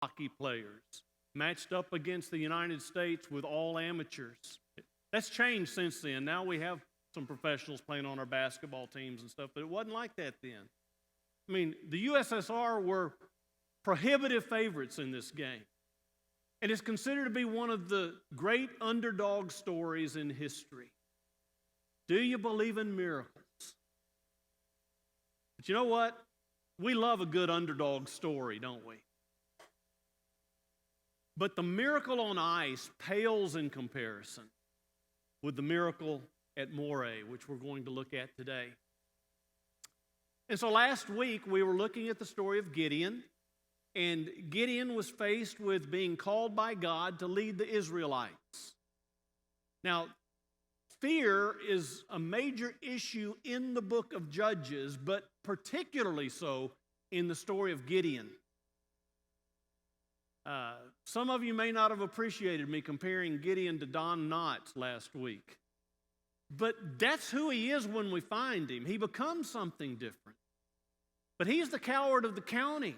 hockey players matched up against the United States with all amateurs. That's changed since then. Now we have some professionals playing on our basketball teams and stuff, but it wasn't like that then. I mean, the USSR were prohibitive favorites in this game. And it's considered to be one of the great underdog stories in history. Do you believe in miracles? But you know what? We love a good underdog story, don't we? But the miracle on ice pales in comparison with the miracle at Moray, which we're going to look at today. And so last week we were looking at the story of Gideon, and Gideon was faced with being called by God to lead the Israelites. Now, fear is a major issue in the book of Judges, but particularly so in the story of Gideon. Some of you may not have appreciated me comparing Gideon to Don Knotts last week. But that's who he is when we find him. He becomes something different. But he's the coward of the county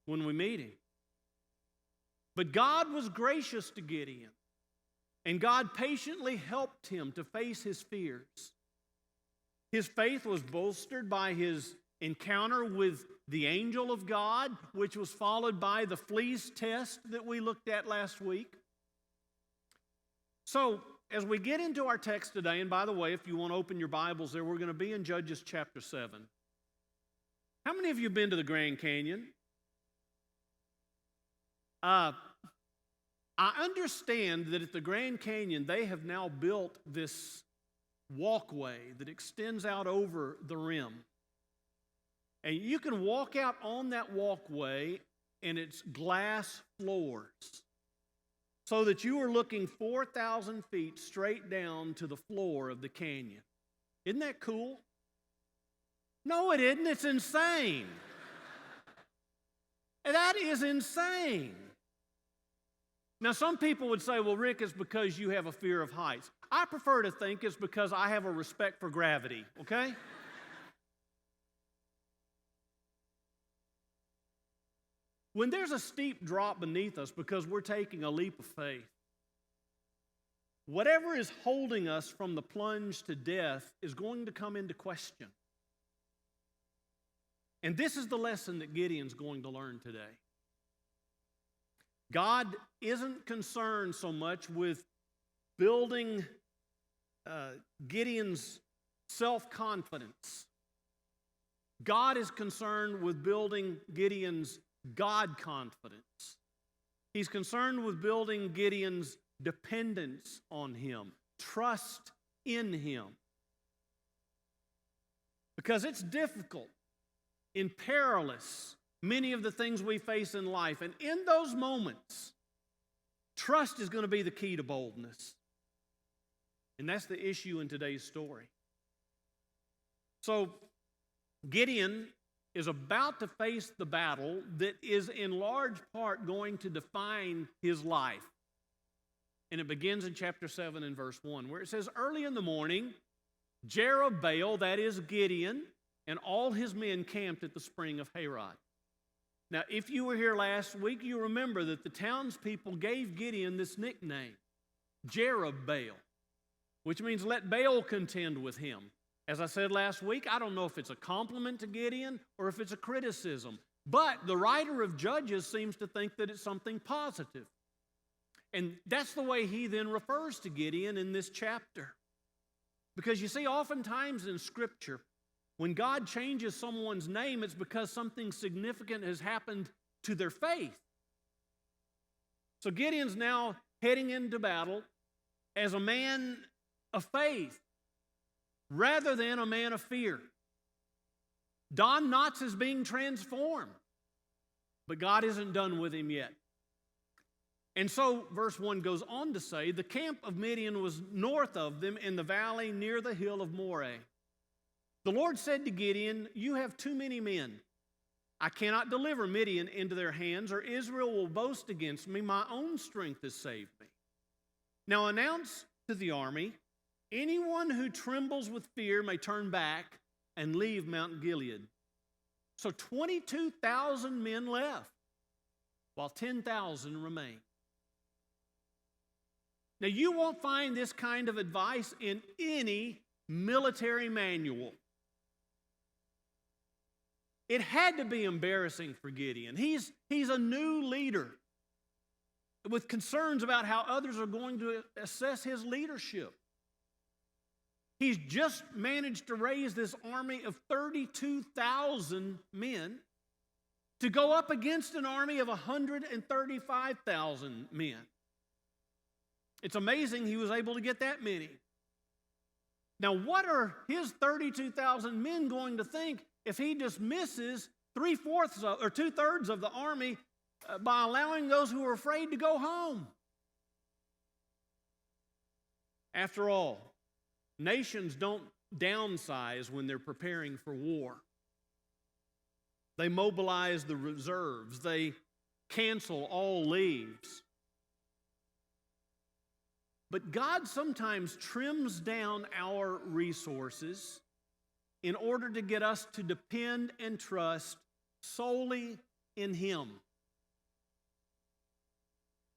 when we meet him. But God was gracious to Gideon, and God patiently helped him to face his fears. His faith was bolstered by his encounter with the angel of God, which was followed by the fleece test that we looked at last week. So, as we get into our text today, and by the way, if you want to open your Bibles there, we're going to be in Judges chapter 7. How many of you have been to the Grand Canyon? I understand that at the Grand Canyon, they have now built this walkway that extends out over the rim. And you can walk out on that walkway, and it's glass floors, so that you are looking 4,000 feet straight down to the floor of the canyon. Isn't that cool? No, it isn't. It's insane. That is insane. Now, some people would say, well, Rick, it's because you have a fear of heights. I prefer to think it's because I have a respect for gravity, okay? When there's a steep drop beneath us because we're taking a leap of faith, whatever is holding us from the plunge to death is going to come into question. And this is the lesson that Gideon's going to learn today. God isn't concerned so much with building Gideon's self-confidence. God is concerned with building Gideon's God confidence. He's concerned with building Gideon's dependence on him, trust in him. Because it's difficult and perilous, many of the things we face in life. And in those moments, trust is going to be the key to boldness. And that's the issue in today's story. So, Gideon is about to face the battle that is in large part going to define his life. And it begins in chapter 7 and verse 1, where it says, early in the morning, Jerubbaal, that is Gideon, and all his men camped at the spring of Harod. Now, if you were here last week, you remember that the townspeople gave Gideon this nickname, Jerubbaal, which means let Baal contend with him. As I said last week, I don't know if it's a compliment to Gideon or if it's a criticism, but the writer of Judges seems to think that it's something positive. And that's the way he then refers to Gideon in this chapter. Because you see, oftentimes in Scripture, when God changes someone's name, it's because something significant has happened to their faith. So Gideon's now heading into battle as a man of faith, rather than a man of fear. Don Knotts is being transformed, but God isn't done with him yet. And so verse 1 goes on to say, the camp of Midian was north of them in the valley near the hill of Moray. The Lord said to Gideon, you have too many men. I cannot deliver Midian into their hands, or Israel will boast against me. My own strength has saved me. Now announce to the army, anyone who trembles with fear may turn back and leave Mount Gilead. So 22,000 men left, while 10,000 remain. Now, you won't find this kind of advice in any military manual. It had to be embarrassing for Gideon. He's a new leader with concerns about how others are going to assess his leadership. He's just managed to raise this army of 32,000 men to go up against an army of 135,000 men. It's amazing he was able to get that many. Now, what are his 32,000 men going to think if he dismisses 2/3 of the army by allowing those who are afraid to go home? After all, nations don't downsize when they're preparing for war. They mobilize the reserves. They cancel all leaves. But God sometimes trims down our resources in order to get us to depend and trust solely in Him.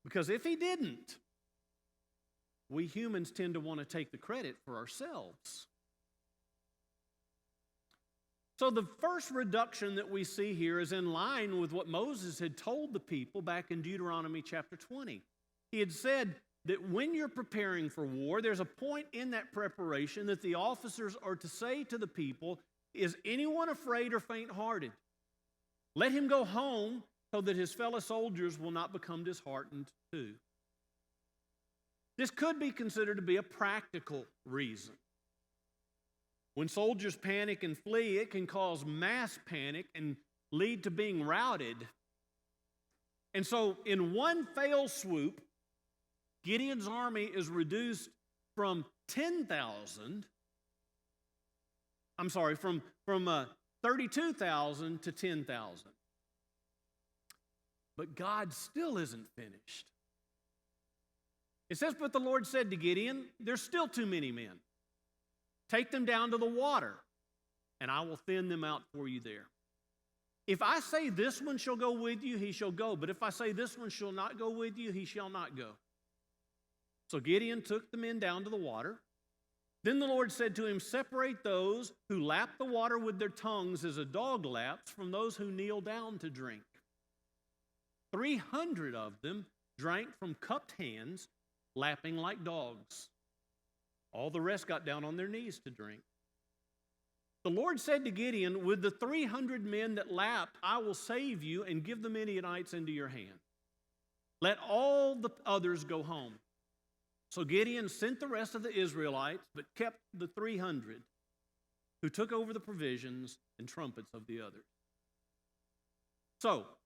Because if He didn't, we humans tend to want to take the credit for ourselves. So the first reduction that we see here is in line with what Moses had told the people back in Deuteronomy chapter 20. He had said that when you're preparing for war, there's a point in that preparation that the officers are to say to the people, "Is anyone afraid or faint-hearted? Let him go home so that his fellow soldiers will not become disheartened too." This could be considered to be a practical reason. When soldiers panic and flee, it can cause mass panic and lead to being routed. And so, in one fell swoop, Gideon's army is reduced from 32,000 to 10,000. But God still isn't finished. It says, "But the Lord said to Gideon, there's still too many men. Take them down to the water, and I will thin them out for you there. If I say this one shall go with you, he shall go. But if I say this one shall not go with you, he shall not go." So Gideon took the men down to the water. Then the Lord said to him, "Separate those who lap the water with their tongues as a dog laps from those who kneel down to drink." 300 of them drank from cupped hands, lapping like dogs. All the rest got down on their knees to drink. The Lord said to Gideon, "With the 300 men that lapped, I will save you and give the Midianites into your hand. Let all the others go home." So Gideon sent the rest of the Israelites, but kept the 300 who took over the provisions and trumpets of the others. So,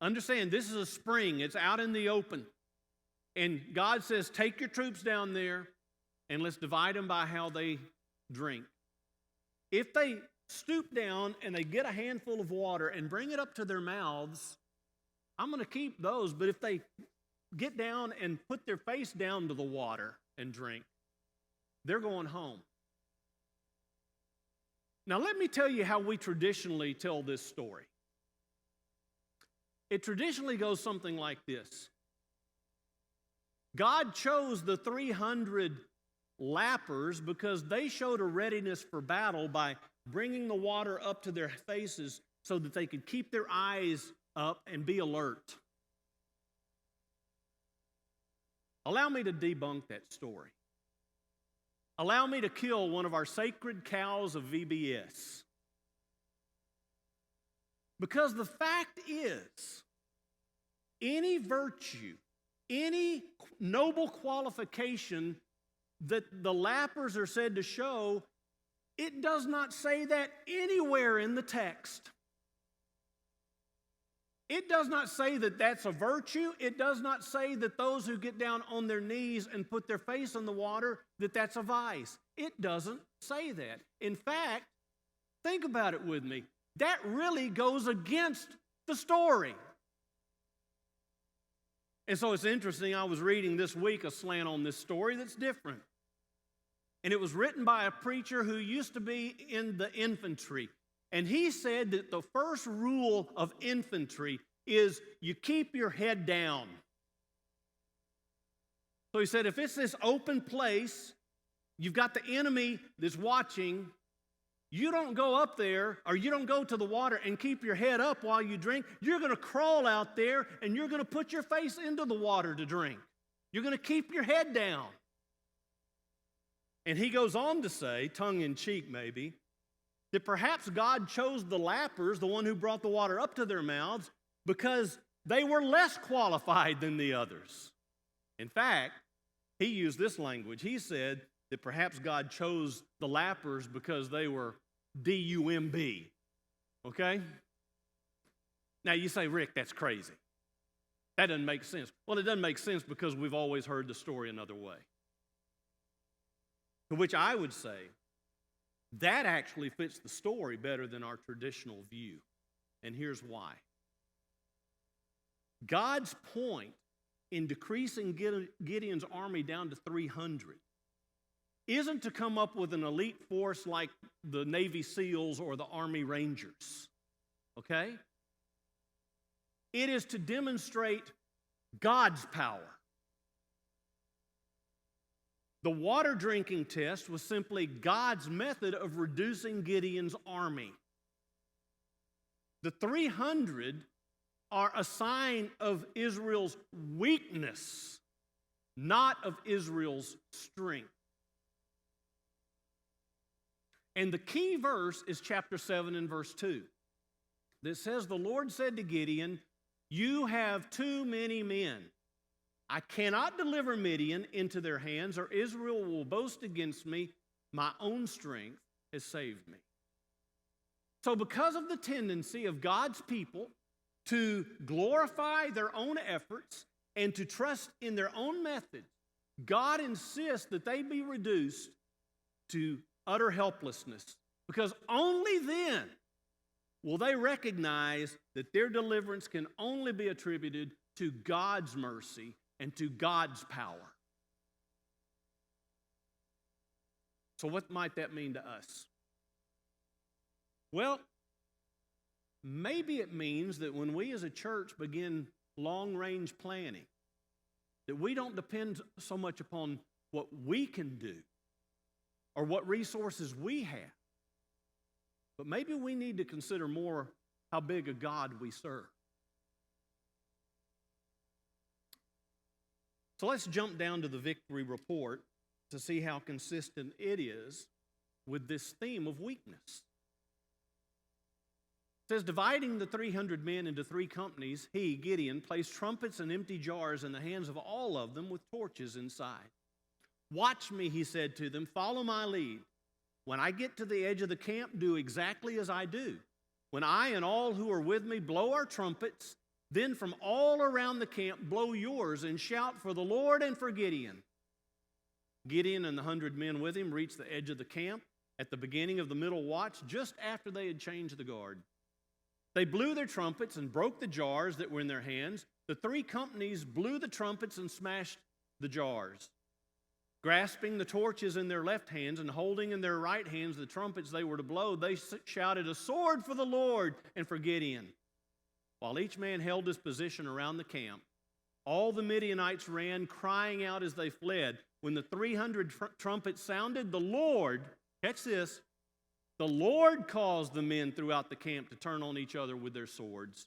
understand, this is a spring. It's out in the open. And God says, take your troops down there and let's divide them by how they drink. If they stoop down and they get a handful of water and bring it up to their mouths, I'm going to keep those. But if they get down and put their face down to the water and drink, they're going home. Now, let me tell you how we traditionally tell this story. It traditionally goes something like this. God chose the 300 lappers because they showed a readiness for battle by bringing the water up to their faces so that they could keep their eyes up and be alert. Allow me to debunk that story. Allow me to kill one of our sacred cows of VBS. Because the fact is, any virtue, any noble qualification that the lappers are said to show, it does not say that anywhere in the text. It does not say that that's a virtue. It does not say that those who get down on their knees and put their face in the water, that that's a vice. It doesn't say that. In fact, think about it with me. That really goes against the story. And so it's interesting, I was reading this week a slant on this story that's different. And it was written by a preacher who used to be in the infantry. And he said that the first rule of infantry is you keep your head down. So he said, if it's this open place, you've got the enemy that's watching, you don't go up there, or you don't go to the water and keep your head up while you drink. You're going to crawl out there, and you're going to put your face into the water to drink. You're going to keep your head down. And he goes on to say, tongue-in-cheek maybe, that perhaps God chose the lappers, the one who brought the water up to their mouths, because they were less qualified than the others. In fact, he used this language. He said that perhaps God chose the lappers because they were D-U-M-B. Okay? Now you say, Rick, that's crazy. That doesn't make sense. Well, it doesn't make sense because we've always heard the story another way. To which I would say, that actually fits the story better than our traditional view. And here's why. God's point in decreasing Gideon's army down to 300 isn't to come up with an elite force like the Navy SEALs or the Army Rangers. Okay? It is to demonstrate God's power. The water drinking test was simply God's method of reducing Gideon's army. The 300 are a sign of Israel's weakness, not of Israel's strength. And the key verse is chapter 7 and verse 2. That says, the Lord said to Gideon, you have too many men. I cannot deliver Midian into their hands, or Israel will boast against me. My own strength has saved me. So because of the tendency of God's people to glorify their own efforts and to trust in their own methods, God insists that they be reduced to utter helplessness, because only then will they recognize that their deliverance can only be attributed to God's mercy and to God's power. So what might that mean to us? Well, maybe it means that when we as a church begin long-range planning, that we don't depend so much upon what we can do or what resources we have, but maybe we need to consider more how big a God we serve. So let's jump down to the victory report to see how consistent it is with this theme of weakness. It says, dividing the 300 men into 3 companies, he, Gideon, placed trumpets and empty jars in the hands of all of them with torches inside. Watch me, he said to them, follow my lead. When I get to the edge of the camp, do exactly as I do. When I and all who are with me blow our trumpets, then from all around the camp blow yours and shout for the Lord and for Gideon. Gideon and the 100 men with him reached the edge of the camp at the beginning of the middle watch, just after they had changed the guard. They blew their trumpets and broke the jars that were in their hands. The 3 companies blew the trumpets and smashed the jars. Grasping the torches in their left hands and holding in their right hands the trumpets they were to blow, they shouted, a sword for the Lord and for Gideon. While each man held his position around the camp, all the Midianites ran, crying out as they fled. When the 300 trumpets sounded, the Lord, catch this, the Lord caused the men throughout the camp to turn on each other with their swords.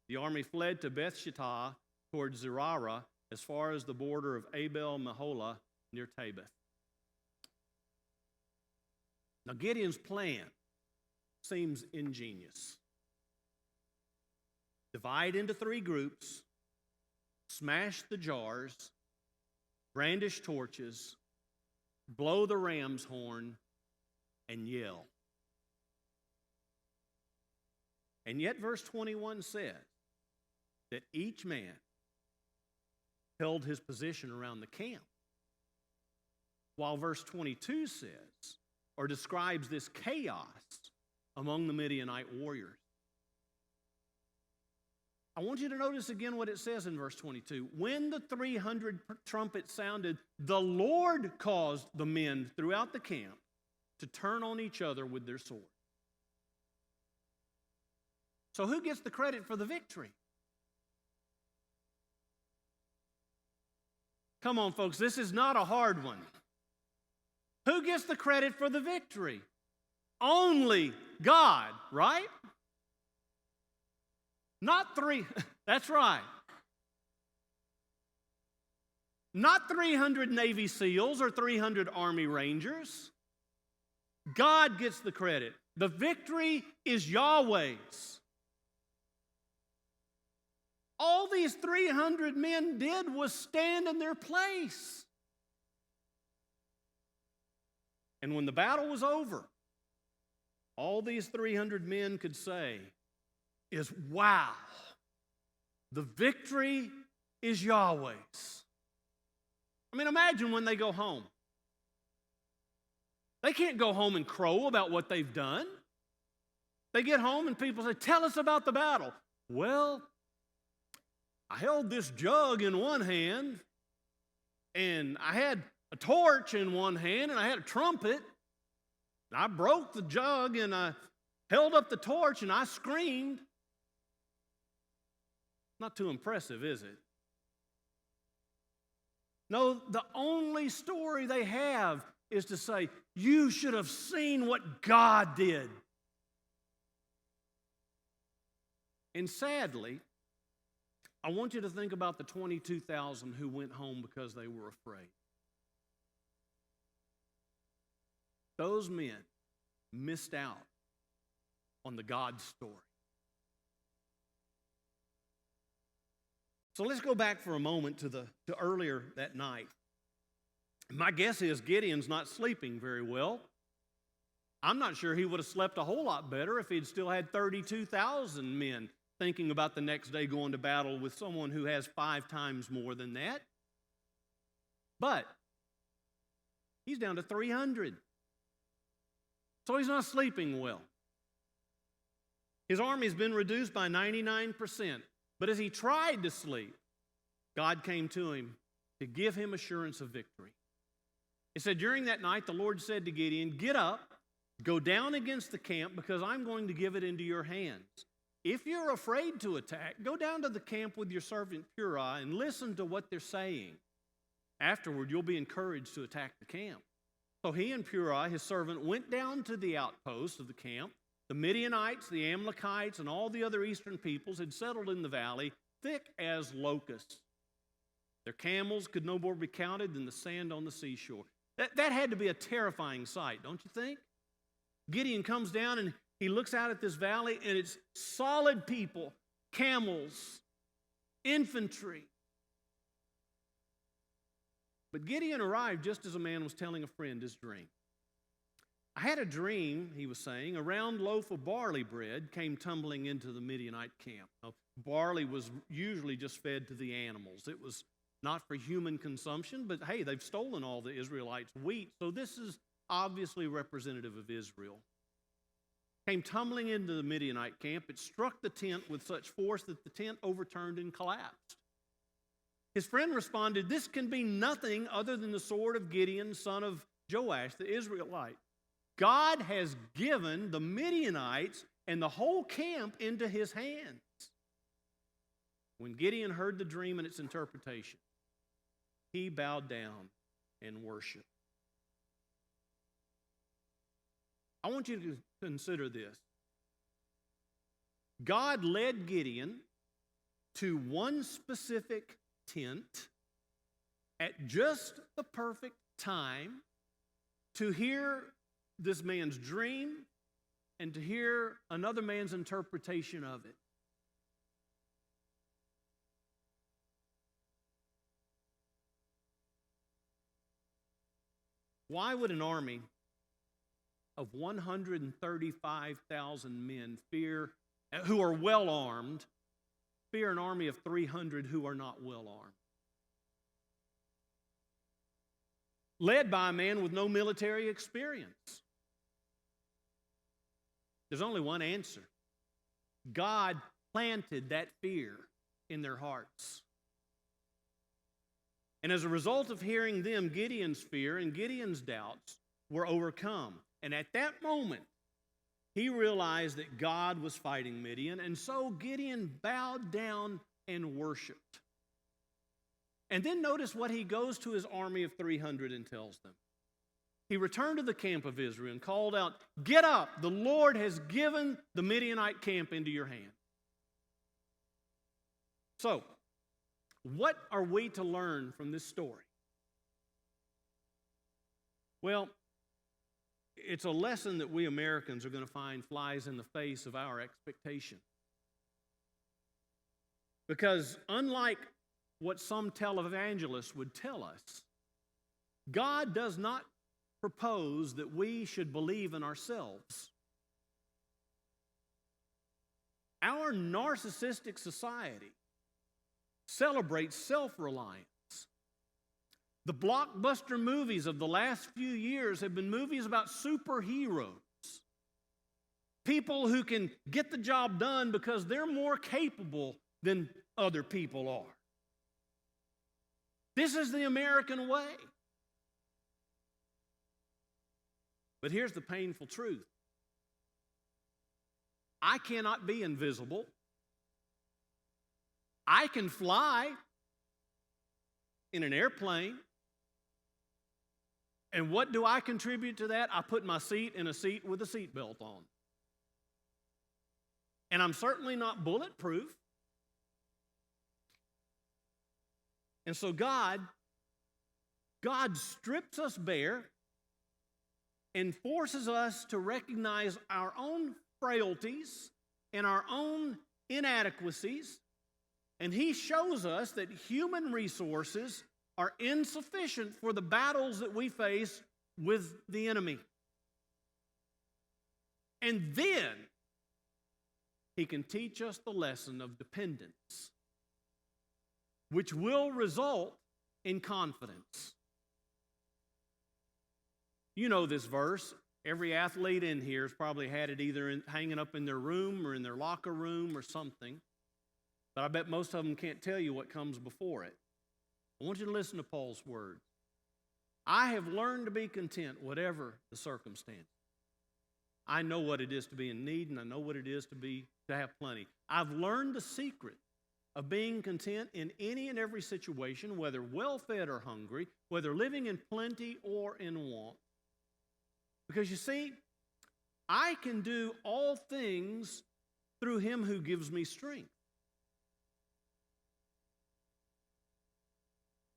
The army fled to Beth-shittah toward Zerara, as far as the border of Abel-Meholah near Tabith. Now Gideon's plan seems ingenious. Divide into 3 groups, smash the jars, brandish torches, blow the ram's horn, and yell. And yet verse 21 says that each man held his position around the camp, while verse 22 says, or describes this chaos among the Midianite warriors. I want you to notice again what it says in verse 22. When the 300 trumpets sounded, the Lord caused the men throughout the camp to turn on each other with their swords. So who gets the credit for the victory? Come on, folks, this is not a hard one. Who gets the credit for the victory? Only God, right? Not three, that's right. Not 300 Navy SEALs or 300 Army Rangers. God gets the credit. The victory is Yahweh's. All these 300 men did was stand in their place. And when the battle was over, all these 300 men could say is, wow, the victory is Yahweh's. I mean, imagine when they go home. They can't go home and crow about what they've done. They get home and people say, tell us about the battle. Well, I held this jug in one hand, and I had a torch in one hand, and I had a trumpet. And I broke the jug, and I held up the torch, and I screamed. Not too impressive, is it? No, the only story they have is to say, you should have seen what God did. And sadly, I want you to think about the 22,000 who went home because they were afraid. Those men missed out on the God story. So let's go back for a moment to earlier that night. My guess is Gideon's not sleeping very well. I'm not sure he would have slept a whole lot better if he'd still had 32,000 men thinking about the next day going to battle with someone who has 5 times more than that. But he's down to 300. So he's not sleeping well. His army's been reduced by 99%. But as he tried to sleep, God came to him to give him assurance of victory. It said, during that night, the Lord said to Gideon, get up, go down against the camp, because I'm going to give it into your hands. If you're afraid to attack, go down to the camp with your servant Purah and listen to what they're saying. Afterward, you'll be encouraged to attack the camp. So he and Purah, his servant, went down to the outpost of the camp. The Midianites, the Amalekites, and all the other eastern peoples had settled in the valley, thick as locusts. Their camels could no more be counted than the sand on the seashore. That had to be a terrifying sight, don't you think? Gideon comes down and he looks out at this valley, and it's solid people, camels, infantry. But Gideon arrived just as a man was telling a friend his dream. I had a dream, he was saying, a round loaf of barley bread came tumbling into the Midianite camp. Now, barley was usually just fed to the animals. It was not for human consumption, but hey, they've stolen all the Israelites' wheat, so this is obviously representative of Israel. Came tumbling into the Midianite camp. It struck the tent with such force that the tent overturned and collapsed. His friend responded, this can be nothing other than the sword of Gideon, son of Joash, the Israelite. God has given the Midianites and the whole camp into his hands. When Gideon heard the dream and its interpretation, he bowed down and worshiped. I want you to consider this. God led Gideon to one specific tent at just the perfect time to hear this man's dream and to hear another man's interpretation of it. Why would an army of 135,000 men who are well armed, fear an army of 300 who are not well armed? Led by a man with no military experience. There's only one answer. God planted that fear in their hearts. And as a result of hearing them, Gideon's fear and Gideon's doubts were overcome. And at that moment, he realized that God was fighting Midian, and so Gideon bowed down and worshiped. And then notice what he goes to his army of 300 and tells them. He returned to the camp of Israel and called out, "Get up, the Lord has given the Midianite camp into your hand." So, what are we to learn from this story? Well, it's a lesson that we Americans are going to find flies in the face of our expectation. Because unlike what some televangelists would tell us, God does not propose that we should believe in ourselves. Our narcissistic society celebrates self-reliance. The blockbuster movies of the last few years have been movies about superheroes. People who can get the job done because they're more capable than other people are. This is the American way. But here's the painful truth. I cannot be invisible. I can fly in an airplane. And what do I contribute to that? I put my seat in a seat with a seatbelt on. And I'm certainly not bulletproof. And so God strips us bare and forces us to recognize our own frailties and our own inadequacies. And He shows us that human resources are insufficient for the battles that we face with the enemy. And then He can teach us the lesson of dependence, which will result in confidence. You know this verse. Every athlete in here has probably had it either hanging up in their room or in their locker room or something. But I bet most of them can't tell you what comes before it. I want you to listen to Paul's words. I have learned to be content, whatever the circumstance. I know what it is to be in need, and I know what it is to have plenty. I've learned the secret of being content in any and every situation, whether well-fed or hungry, whether living in plenty or in want. Because you see, I can do all things through Him who gives me strength.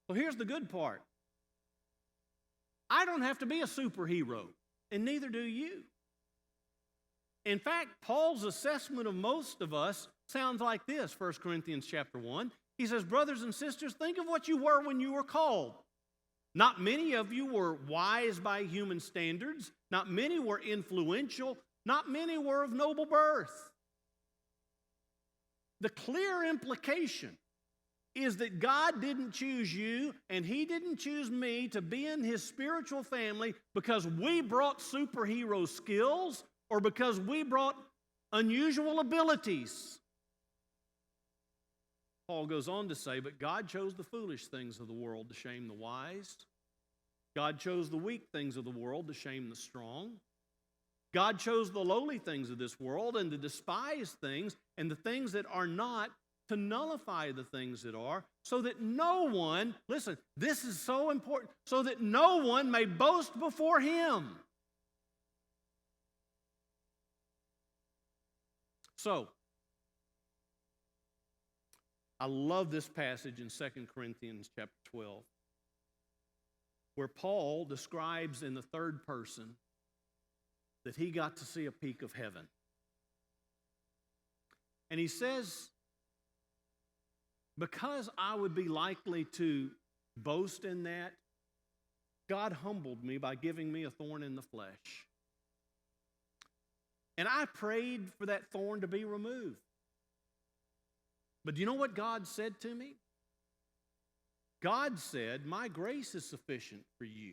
So here's the good part. I don't have to be a superhero, and neither do you. In fact, Paul's assessment of most of us sounds like this, 1 Corinthians chapter 1. He says, brothers and sisters, think of what you were when you were called. Not many of you were wise by human standards. Not many were influential. Not many were of noble birth. The clear implication is that God didn't choose you and He didn't choose me to be in His spiritual family because we brought superhero skills or because we brought unusual abilities. Paul goes on to say, but God chose the foolish things of the world to shame the wise. God chose the weak things of the world to shame the strong. God chose the lowly things of this world and the despised things and the things that are not to nullify the things that are, so that no one, listen, this is so important, so that no one may boast before Him. So, I love this passage in 2 Corinthians chapter 12, where Paul describes in the third person that he got to see a peek of heaven. And he says, because I would be likely to boast in that, God humbled me by giving me a thorn in the flesh. And I prayed for that thorn to be removed. But do you know what God said to me? God said, my grace is sufficient for you,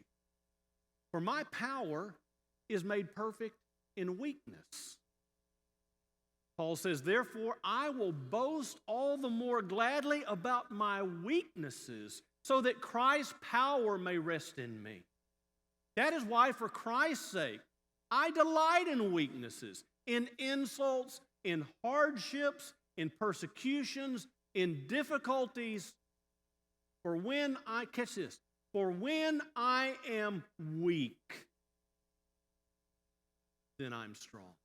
for my power is made perfect in weakness. Paul says, therefore, I will boast all the more gladly about my weaknesses, so that Christ's power may rest in me. That is why, for Christ's sake, I delight in weaknesses, in insults, in hardships, in persecutions, in difficulties. For when I, catch this, for when I am weak, then I'm strong.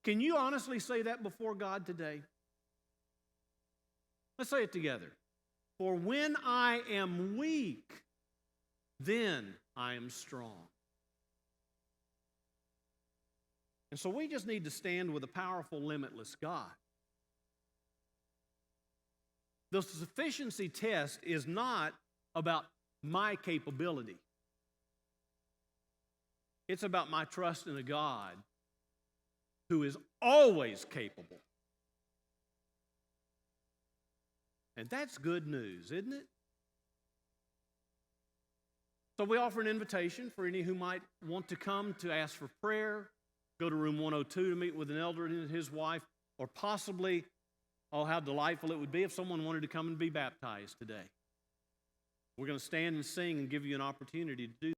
Can you honestly say that before God today? Let's say it together. For when I am weak, then I am strong. And so we just need to stand with a powerful, limitless God. The sufficiency test is not about my capability. It's about my trust in a God who is always capable. And that's good news, isn't it? So we offer an invitation for any who might want to come to ask for prayer, go to room 102 to meet with an elder and his wife, or possibly, oh, how delightful it would be if someone wanted to come and be baptized today. We're going to stand and sing and give you an opportunity to do that.